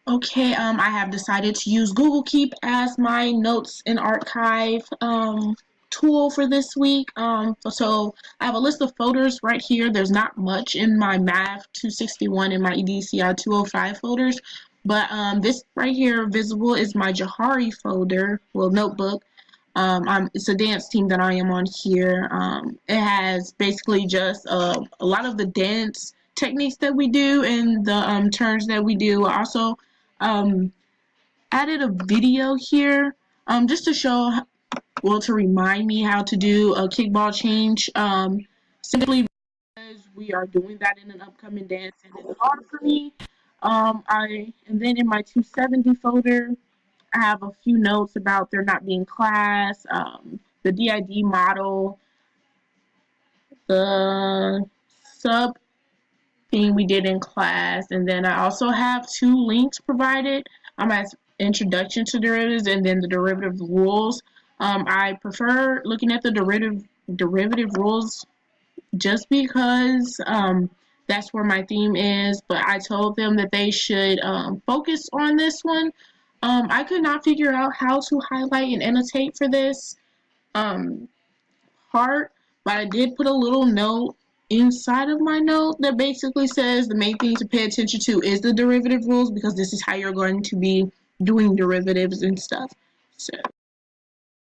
Okay, I have decided to use Google Keep as my notes and archive tool for this week. So I have a list of folders right here. There's not much in my Math 261 and my EDCR 205 folders, but this right here, visible, is my Johari folder, well, notebook. It's a dance team that I am on here. It has basically just a lot of the dance techniques that we do and the turns that we do. I also um, added a video here just to show, well, to remind me how to do a kickball change. Simply because we are doing that in an upcoming dance and it's hard for me. And then in my 270 folder, I have a few notes about there not being class, the DID model, the sub thing we did in class, and then I also have two links provided as introduction to derivatives and then the derivative rules. I prefer looking at the derivative rules just because that's where my theme is, but I told them that they should focus on this one. I could not figure out how to highlight and annotate for this um, part, but I did put a little note inside of my note that basically says the main thing to pay attention to is the derivative rules because this is how you're going to be doing derivatives and stuff. So